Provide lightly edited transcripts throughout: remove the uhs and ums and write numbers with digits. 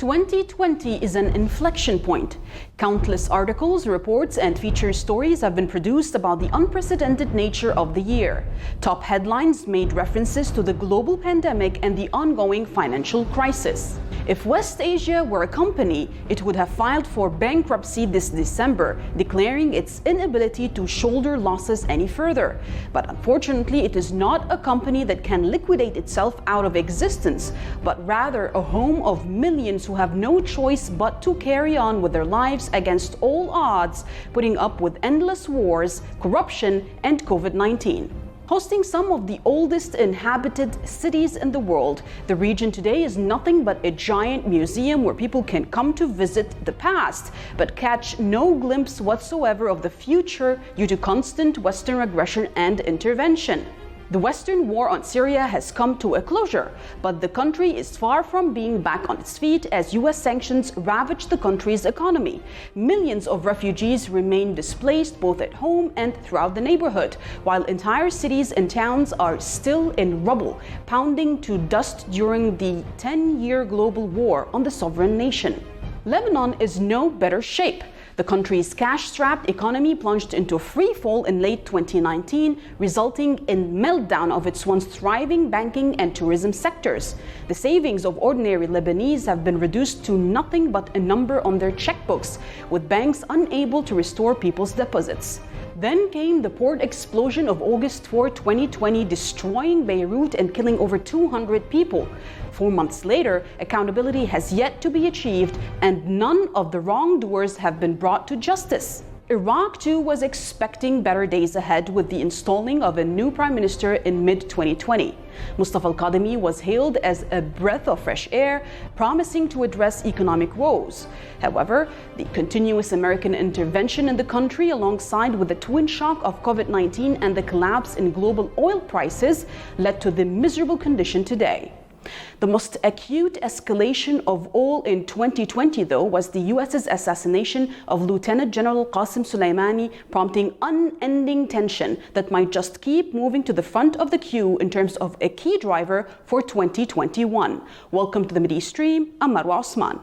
2020 is an inflection point. Countless articles, reports, and feature stories have been produced about the unprecedented nature of the year. Top headlines made references to the global pandemic and the ongoing financial crisis. If West Asia were a company, it would have filed for bankruptcy this December, declaring its inability to shoulder losses any further. But unfortunately, it is not a company that can liquidate itself out of existence, but rather a home of millions who have no choice but to carry on with their lives against all odds, putting up with endless wars, corruption, and COVID-19. Hosting some of the oldest inhabited cities in the world, the region today is nothing but a giant museum where people can come to visit the past, but catch no glimpse whatsoever of the future due to constant Western aggression and intervention. The Western war on Syria has come to a closure, but the country is far from being back on its feet as US sanctions ravage the country's economy. Millions of refugees remain displaced both at home and throughout the neighborhood, while entire cities and towns are still in rubble, pounding to dust during the 10-year global war on the sovereign nation. Lebanon is no better shape. The country's cash-strapped economy plunged into free fall in late 2019, resulting in meltdown of its once thriving banking and tourism sectors. The savings of ordinary Lebanese have been reduced to nothing but a number on their checkbooks, with banks unable to restore people's deposits. Then came the port explosion of August 4, 2020, destroying Beirut and killing over 200 people. 4 months later, accountability has yet to be achieved, and none of the wrongdoers have been brought to justice. Iraq, too, was expecting better days ahead with the installing of a new prime minister in mid-2020. Mustafa al-Kadhimi was hailed as a breath of fresh air, promising to address economic woes. However, the continuous American intervention in the country, alongside with the twin shock of COVID-19 and the collapse in global oil prices, led to the miserable condition today. The most acute escalation of all in 2020, though, was the US's assassination of Lieutenant General Qasem Soleimani, prompting unending tension that might just keep moving to the front of the queue in terms of a key driver for 2021. Welcome to the Mideastream. I'm Marwa Osman.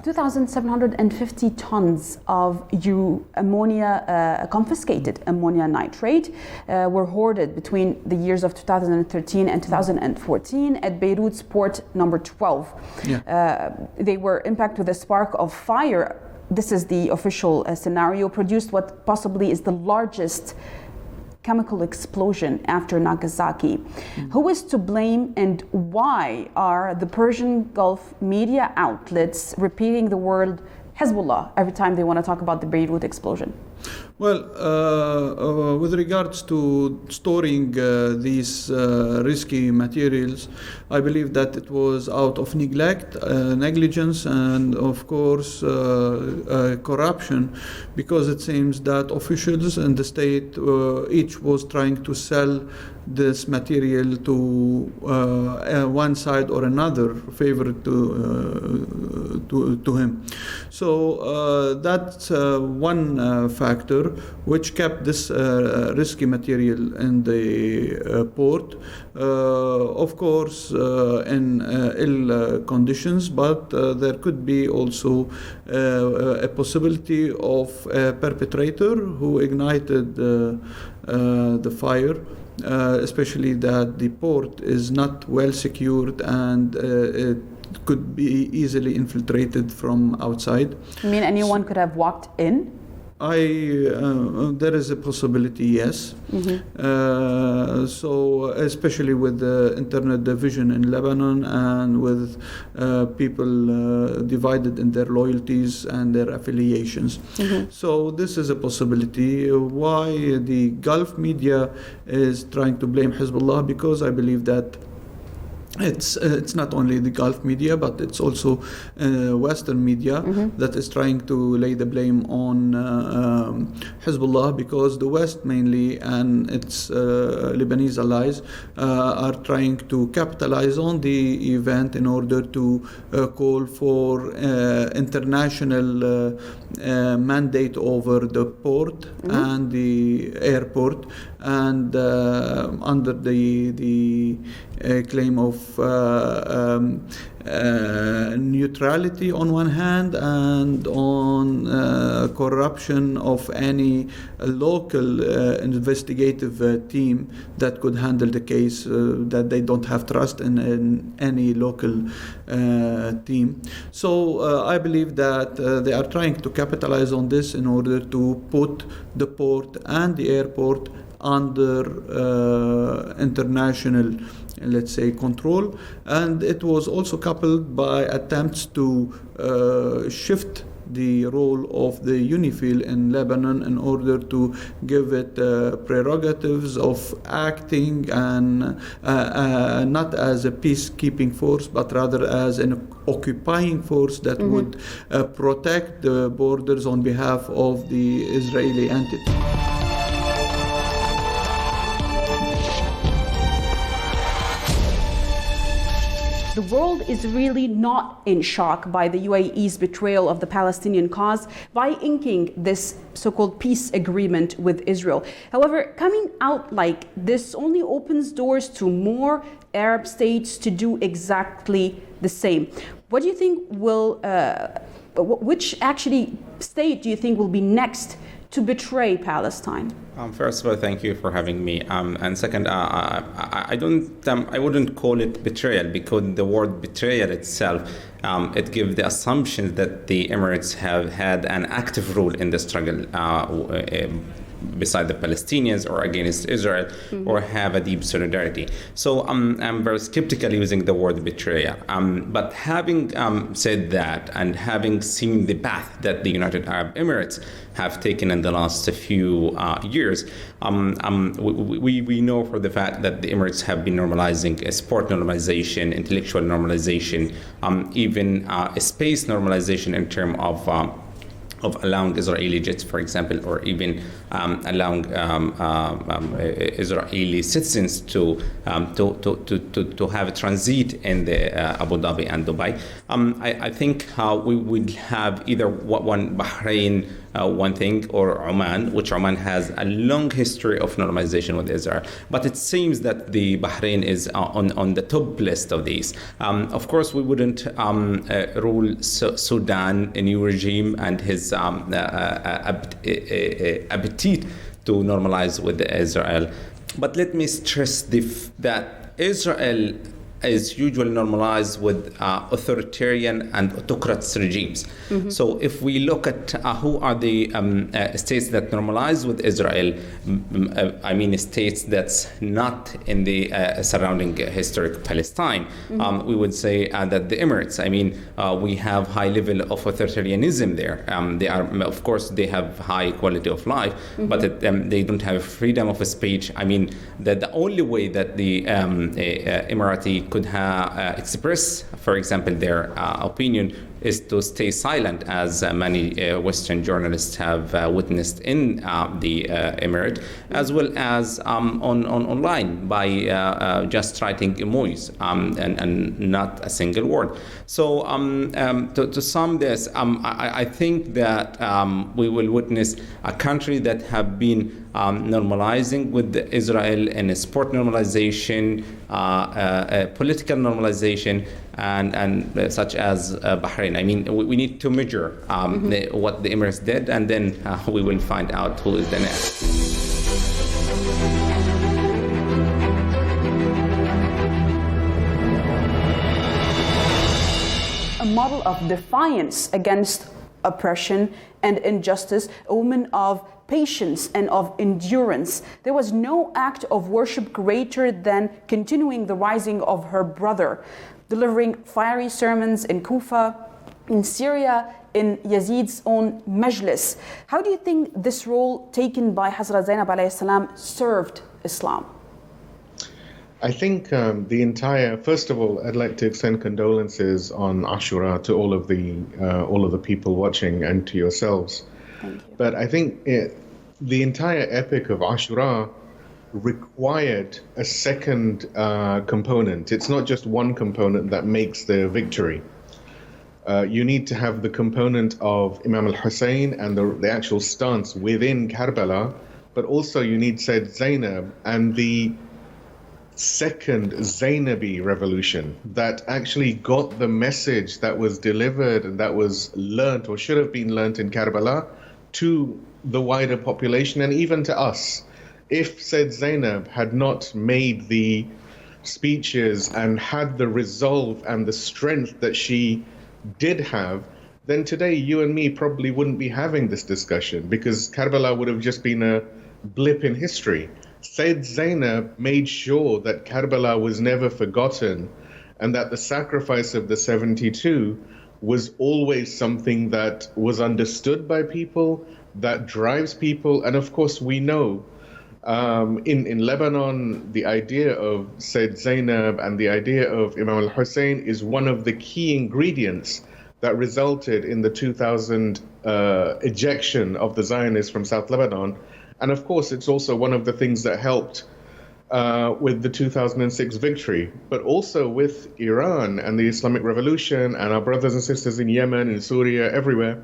2,750 tons of confiscated ammonia nitrate were hoarded between the years of 2013 and 2014 at Beirut's port number 12. They were impacted with a spark of fire. This is the official scenario, produced what possibly is the largest chemical explosion after Nagasaki. Who is to blame, and why are the Persian Gulf media outlets repeating the word Hezbollah every time they want to talk about the Beirut explosion? Well, with regards to storing these risky materials, I believe that it was out of neglect, negligence, and of course corruption, because it seems that officials in the state each was trying to sell this material to one side or another, favored to him. So that's one factor which kept this risky material in the port, of course in ill conditions, but there could be also a possibility of a perpetrator who ignited the fire, especially that the port is not well secured and it could be easily infiltrated from outside. You mean anyone could have walked in? There is a possibility, yes. So especially with the internet division in Lebanon and with people divided in their loyalties and their affiliations. So this is a possibility. Why the Gulf media is trying to blame Hezbollah? Because I believe that it's not only the Gulf media, but it's also Western media that is trying to lay the blame on Hezbollah, because the West mainly and its Lebanese allies are trying to capitalize on the event in order to call for international mandate over the port and the airport, and under the claim of neutrality on one hand, and on corruption of any local investigative team that could handle the case, that they don't have trust in any local team. So I believe that they are trying to capitalize on this in order to put the port and the airport under international, let's say, control. And it was also coupled by attempts to shift the role of the UNIFIL in Lebanon in order to give it prerogatives of acting and not as a peacekeeping force, but rather as an occupying force that would protect the borders on behalf of the Israeli entity. The world is really not in shock by the UAE's betrayal of the Palestinian cause by inking this so-called peace agreement with Israel. However, coming out like this only opens doors to more Arab states to do exactly the same. What do you think will, which actually state do you think will be next to betray Palestine? First of all, thank you for having me. And second, I wouldn't call it betrayal, because the word betrayal itself, it gives the assumption that the Emirates have had an active role in the struggle beside the Palestinians or against Israel, or have a deep solidarity. So I'm very skeptical using the word betrayal. But having said that, and having seen the path that the United Arab Emirates have taken in the last few years, we know for the fact that the Emirates have been normalizing sport normalization, intellectual normalization, even space normalization in terms of allowing Israeli jets, for example, or even allowing Israeli citizens to have a transit in the Abu Dhabi and Dubai. I think we would have either one Bahrain, one thing, or Oman, which Oman has a long history of normalization with Israel. But it seems that the Bahrain is on the top list of these. Of course, we wouldn't rule Sudan, a new regime, and his appetite to normalize with Israel. But let me stress that Israel is usually normalized with authoritarian and autocratic regimes. So if we look at who are the states that normalize with Israel, I mean states that's not in the surrounding historic Palestine, we would say that the Emirates, I mean, we have high level of authoritarianism there. They are, of course, they have high quality of life, but they don't have freedom of speech. I mean, that the only way that the Emirati could express, for example, their opinion is to stay silent, as many Western journalists have witnessed in the Emirate, as well as online by just writing emojis and not a single word. So to sum this, I think that we will witness a country that have been normalizing with Israel in sport normalization, political normalization, and such as Bahrain. I mean, we need to measure what the Emirates did, and then we will find out who is the next. A model of defiance against oppression and injustice, a woman of patience and of endurance. There was no act of worship greater than continuing the rising of her brother, delivering fiery sermons in Kufa, in Syria, in Yazid's own majlis. How do you think this role taken by Hazrat Zainab alayhi salam served Islam? I think first of all, I'd like to extend condolences on Ashura to all of the people watching and to yourselves. Thank you. But I think the entire epic of Ashura required a second component. It's not just one component that makes the victory. You need to have the component of Imam al-Hussein and the actual stance within Karbala, but also you need Sayyid Zainab and the second Zainabi revolution that actually got the message that was delivered and that was learnt or should have been learnt in Karbala to the wider population and even to us. If Sayyid Zainab had not made the speeches and had the resolve and the strength that she did have, then today you and me probably wouldn't be having this discussion because Karbala would have just been a blip in history. Sayyid Zainab made sure that Karbala was never forgotten and that the sacrifice of the 72 was always something that was understood by people, that drives people. And of course, we know in Lebanon, the idea of Sayyid Zainab and the idea of Imam al-Hussein is one of the key ingredients that resulted in the 2000 ejection of the Zionists from South Lebanon. And of course, it's also one of the things that helped with the 2006 victory, but also with Iran and the Islamic Revolution and our brothers and sisters in Yemen, in Syria, everywhere.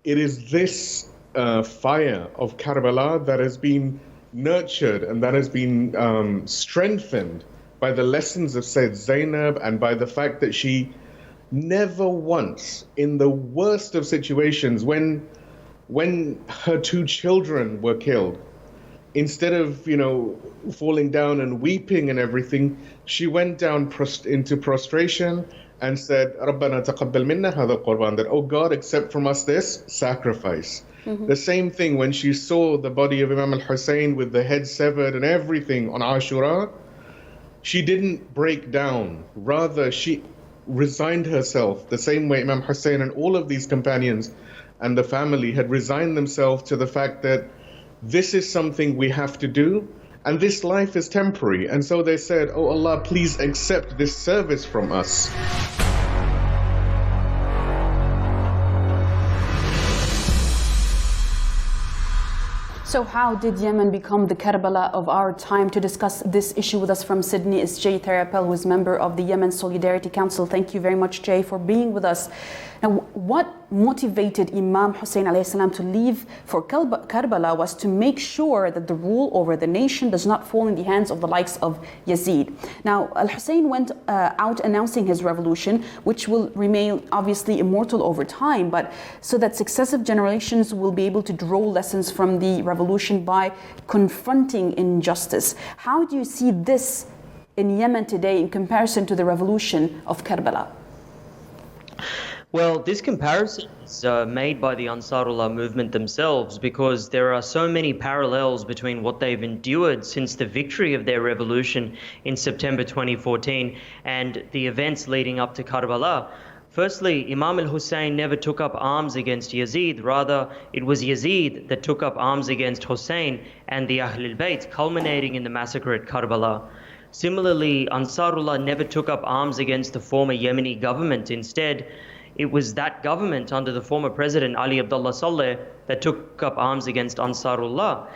It is this fire of Karbala that has been nurtured and that has been strengthened by the lessons of Sayyid Zainab and by the fact that she never once, in the worst of situations, when her two children were killed, instead of, falling down and weeping and everything, she went down into prostration and said, "Rabbana taqabbal minna hadha qurban," that, "Oh God, accept from us this sacrifice." Mm-hmm. The same thing when she saw the body of Imam al-Hussein with the head severed and everything on Ashura, she didn't break down. Rather, she resigned herself the same way Imam Hussein and all of these companions and the family had resigned themselves to the fact that this is something we have to do and this life is temporary. And so they said, "Oh Allah, please accept this service from us." So how did Yemen become the Karbala of our time? To discuss this issue with us from Sydney is Jay Therapel, who is member of the Yemen Solidarity Council. Thank you very much, Jay, for being with us. Now, what motivated Imam Hussein alayhi salam to leave for Karbala was to make sure that the rule over the nation does not fall in the hands of the likes of Yazid. Now, Al-Hussein went out announcing his revolution, which will remain obviously immortal over time, but so that successive generations will be able to draw lessons from the revolution by confronting injustice. How do you see this in Yemen today in comparison to the revolution of Karbala? Well, this comparison is made by the Ansarullah movement themselves because there are so many parallels between what they've endured since the victory of their revolution in September 2014 and the events leading up to Karbala. Firstly, Imam al-Hussein never took up arms against Yazid. Rather, it was Yazid that took up arms against Hussein and the Ahl al-Bayt, culminating in the massacre at Karbala. Similarly, Ansarullah never took up arms against the former Yemeni government. Instead, it was that government under the former president Ali Abdullah Saleh that took up arms against Ansarullah.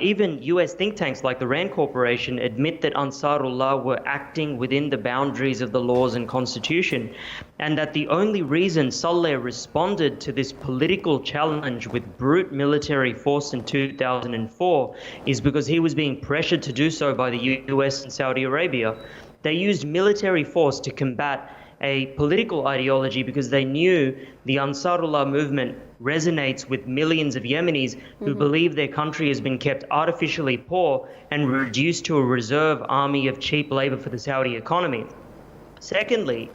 Even US think tanks like the RAND Corporation admit that Ansarullah were acting within the boundaries of the laws and constitution, and that the only reason Saleh responded to this political challenge with brute military force in 2004 is because he was being pressured to do so by the US and Saudi Arabia. They used military force to combat a political ideology because they knew the Ansarullah movement resonates with millions of Yemenis who believe their country has been kept artificially poor and reduced to a reserve army of cheap labor for the Saudi economy. Secondly,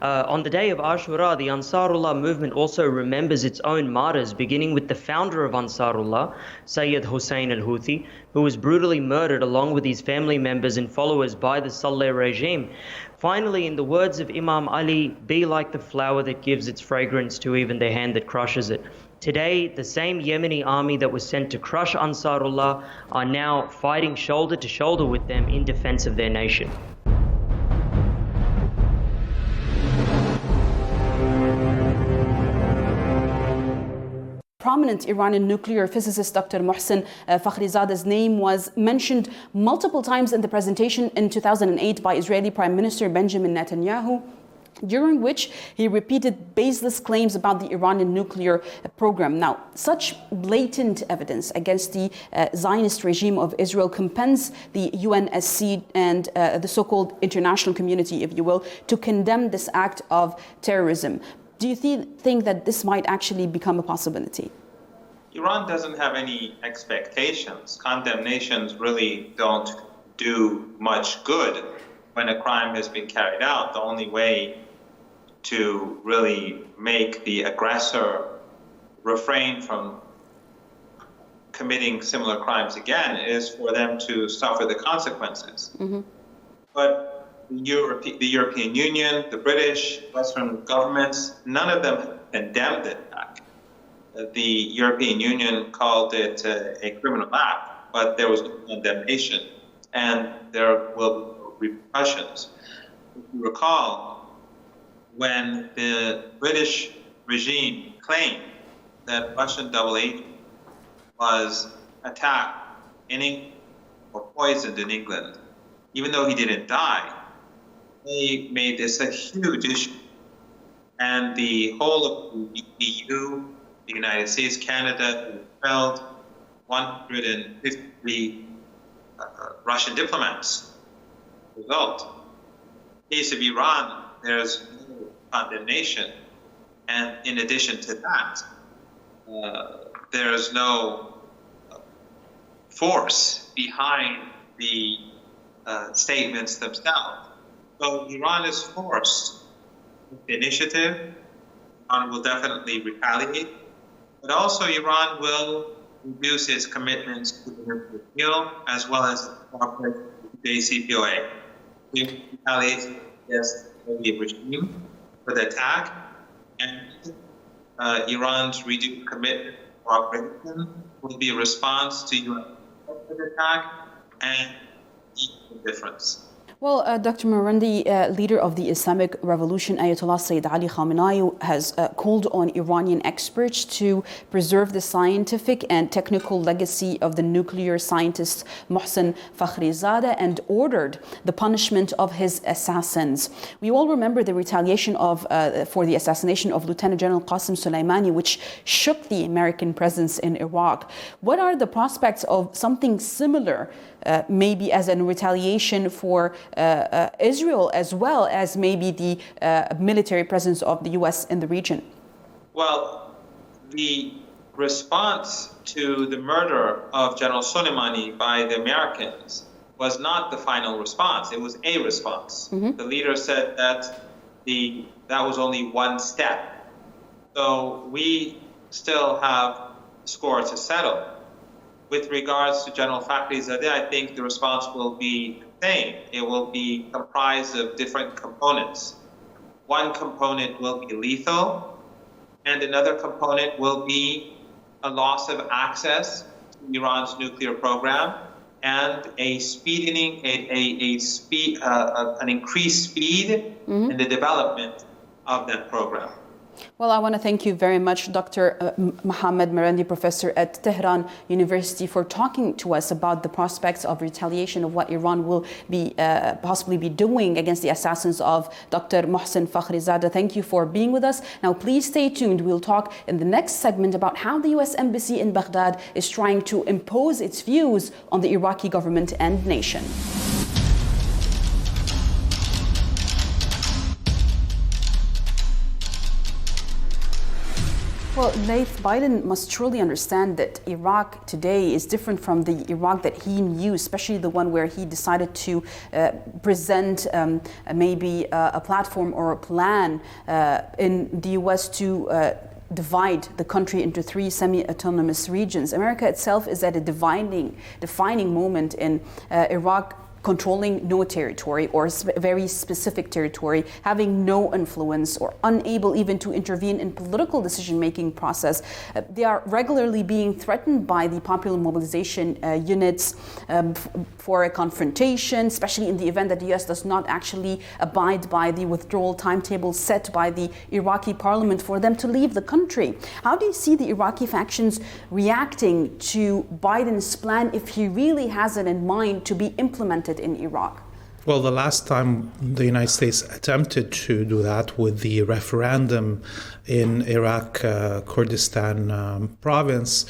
On the day of Ashura, the Ansarullah movement also remembers its own martyrs, beginning with the founder of Ansarullah, Sayyid Hussein al-Houthi, who was brutally murdered along with his family members and followers by the Saleh regime. Finally, in the words of Imam Ali, be like the flower that gives its fragrance to even the hand that crushes it. Today, the same Yemeni army that was sent to crush Ansarullah are now fighting shoulder to shoulder with them in defense of their nation. Prominent Iranian nuclear physicist Dr. Mohsen Fakhrizade's name was mentioned multiple times in the presentation in 2008 by Israeli Prime Minister Benjamin Netanyahu, during which he repeated baseless claims about the Iranian nuclear program. Now, such blatant evidence against the Zionist regime of Israel compels the UNSC and the so-called international community, if you will, to condemn this act of terrorism. Do you think that this might actually become a possibility? Iran doesn't have any expectations. Condemnations really don't do much good when a crime has been carried out. The only way to really make the aggressor refrain from committing similar crimes again is for them to suffer the consequences. Mm-hmm. But the European Union, the British, Western governments, none of them condemned it. The European Union called it a criminal act, but there was no condemnation, and there will be repercussions. If you recall, when the British regime claimed that Russian double agent was attacked in England or poisoned in England, even though he didn't die, they made this a huge issue. And the whole of the EU, the United States, Canada, expelled 153 Russian diplomats. Result. In the case of Iran, there's no condemnation. And in addition to that, there is no force behind the statements themselves. So Iran is forced with the initiative. Iran will definitely retaliate, but also Iran will reduce its commitments to the nuclear deal as well as cooperate with the JCPOA. It retaliates against the regime for the attack, and Iran's reduced commitment to cooperation will be a response to U.S. attack and equal difference. Well, Dr. Marandi, leader of the Islamic Revolution, Ayatollah Sayyid Ali Khamenei, has called on Iranian experts to preserve the scientific and technical legacy of the nuclear scientist Mohsen Fakhrizadeh and ordered the punishment of his assassins. We all remember the retaliation for the assassination of Lieutenant General Qasem Soleimani, which shook the American presence in Iraq. What are the prospects of something similar, maybe as a retaliation for Israel, as well as maybe the military presence of the U.S. in the region? Well, the response to the murder of General Soleimani by the Americans was not the final response. It was a response. Mm-hmm. The leader said that that was only one step. So we still have score to settle. With regards to General Fakhrizadeh, I think the response will be the same. It will be comprised of different components. One component will be lethal, and another component will be a loss of access to Iran's nuclear program and an increased speed mm-hmm. in the development of that program. Well, I want to thank you very much, Dr. Mohammed Marandi, professor at Tehran University, for talking to us about the prospects of retaliation of what Iran will be possibly be doing against the assassins of Dr. Mohsen Fakhrizadeh. Thank you for being with us. Now, please stay tuned. We'll talk in the next segment about how the U.S. Embassy in Baghdad is trying to impose its views on the Iraqi government and nation. Well, Laith, Biden must truly understand that Iraq today is different from the Iraq that he knew, especially the one where he decided to present maybe a platform or a plan in the U.S. to divide the country into 3 semi-autonomous regions. America itself is at a defining moment in Iraq, controlling no territory or very specific territory, having no influence or unable even to intervene in political decision-making process. They are regularly being threatened by the popular mobilization units for a confrontation, especially in the event that the US does not actually abide by the withdrawal timetable set by the Iraqi parliament for them to leave the country. How do you see the Iraqi factions reacting to Biden's plan if he really has it in mind to be implemented in Iraq? Well, the last time the United States attempted to do that with the referendum in Iraq, Kurdistan province,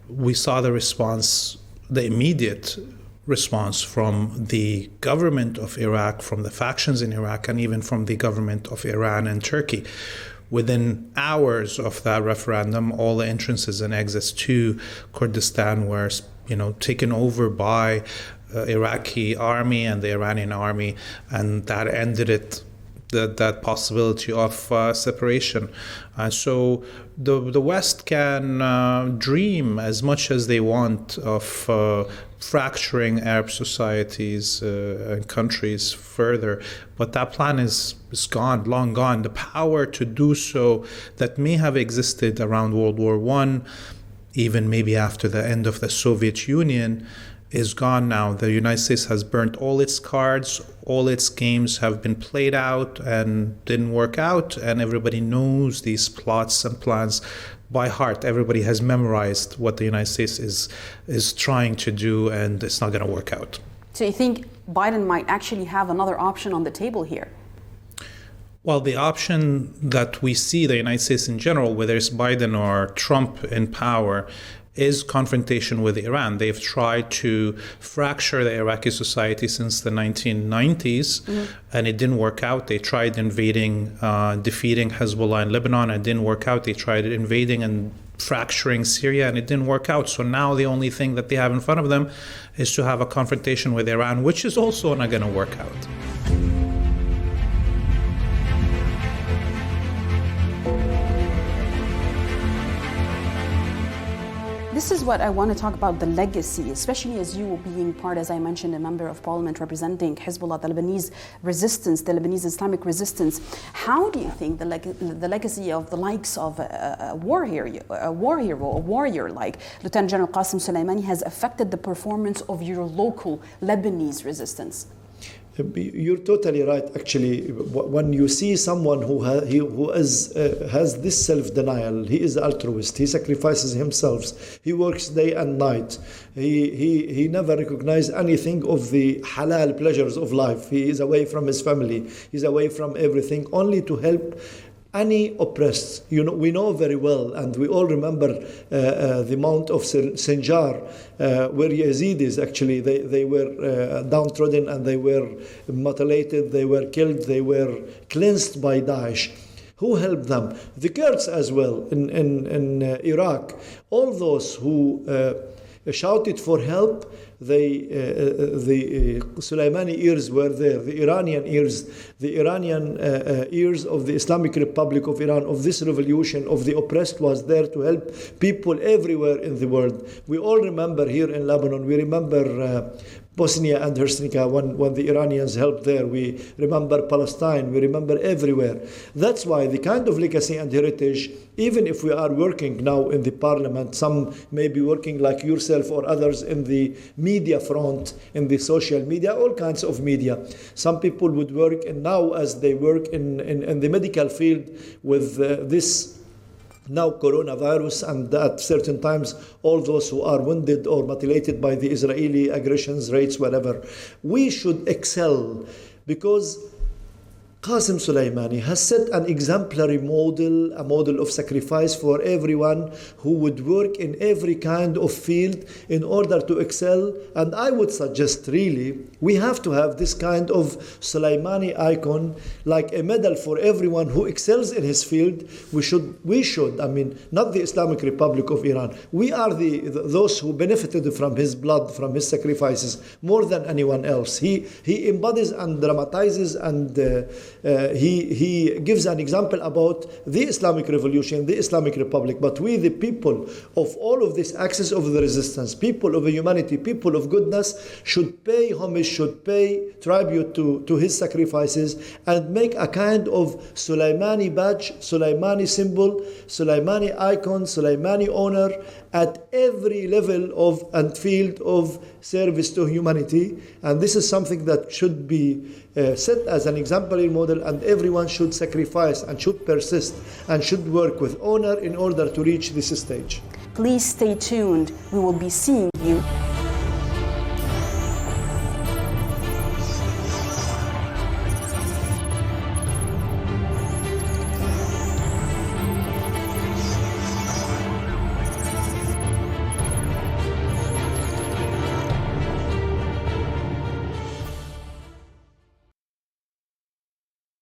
we saw the response, the immediate response from the government of Iraq, from the factions in Iraq, and even from the government of Iran and Turkey. Within hours of that referendum, all the entrances and exits to Kurdistan were, taken over by Iraqi army and the Iranian army, and that ended it, that possibility of separation. And so the West can dream as much as they want of fracturing Arab societies and countries further, but that plan is gone, long gone. The power to do so that may have existed around World War I, even maybe after the end of the Soviet Union, is gone now. The United States has burnt all its cards, all its games have been played out and didn't work out, and everybody knows these plots and plans by heart. Everybody has memorized what the United States is trying to do, and it's not going to work out. So you think Biden might actually have another option on the table here? Well, the option that we see, the United States in general, whether it's Biden or Trump in power, is confrontation with Iran. They've tried to fracture the Iraqi society since the 1990s, and it didn't work out. They tried defeating Hezbollah in Lebanon, and it didn't work out. They tried invading and fracturing Syria, and it didn't work out. So now the only thing that they have in front of them is to have a confrontation with Iran, which is also not going to work out. This is what I want to talk about, the legacy, especially as you being part, as I mentioned, a member of parliament representing Hezbollah, the Lebanese resistance, the Lebanese Islamic resistance. How do you think the legacy of the likes of a warrior like Lieutenant General Qasem Soleimani has affected the performance of your local Lebanese resistance? You're totally right. Actually, when you see someone who has this self-denial, he is altruist. He sacrifices himself. He works day and night. He never recognizes anything of the halal pleasures of life. He is away from his family. He's away from everything, only to help any oppressed. We know very well, and we all remember the Mount of Sinjar, where Yazidis actually they were downtrodden and they were mutilated, they were killed, they were cleansed by Daesh. Who helped them? The Kurds as well in Iraq. All those who shouted for help, the Soleimani ears were there, the Iranian ears of the Islamic Republic of Iran, of this revolution, of the oppressed, was there to help people everywhere in the world. We all remember here in Lebanon, we remember Bosnia and Herzegovina when the Iranians helped there. We remember Palestine, we remember everywhere. That's why the kind of legacy and heritage, even if we are working now in the parliament, some may be working like yourself or others in the media front, in the social media, all kinds of media. Some people would work, and now as they work in the medical field with this now coronavirus, and at certain times all those who are wounded or mutilated by the Israeli aggressions, raids, whatever. We should excel, because Qasim Soleimani has set an exemplary model, a model of sacrifice for everyone who would work in every kind of field in order to excel. And I would suggest, really, we have to have this kind of Soleimani icon, like a medal for everyone who excels in his field. We should, I mean, not the Islamic Republic of Iran. We are those who benefited from his blood, from his sacrifices, more than anyone else. He embodies and dramatizes and he gives an example about the Islamic Revolution, the Islamic Republic. But we, the people of all of this axis of the resistance, people of humanity, people of goodness, should pay homage, should pay tribute to his sacrifices, and make a kind of Soleimani badge, Soleimani symbol, Soleimani icon, Soleimani honor at every level of and field of service to humanity. And this is something that should be set as an exemplary model, and everyone should sacrifice and should persist and should work with honor in order to reach this stage. Please stay tuned. We will be seeing you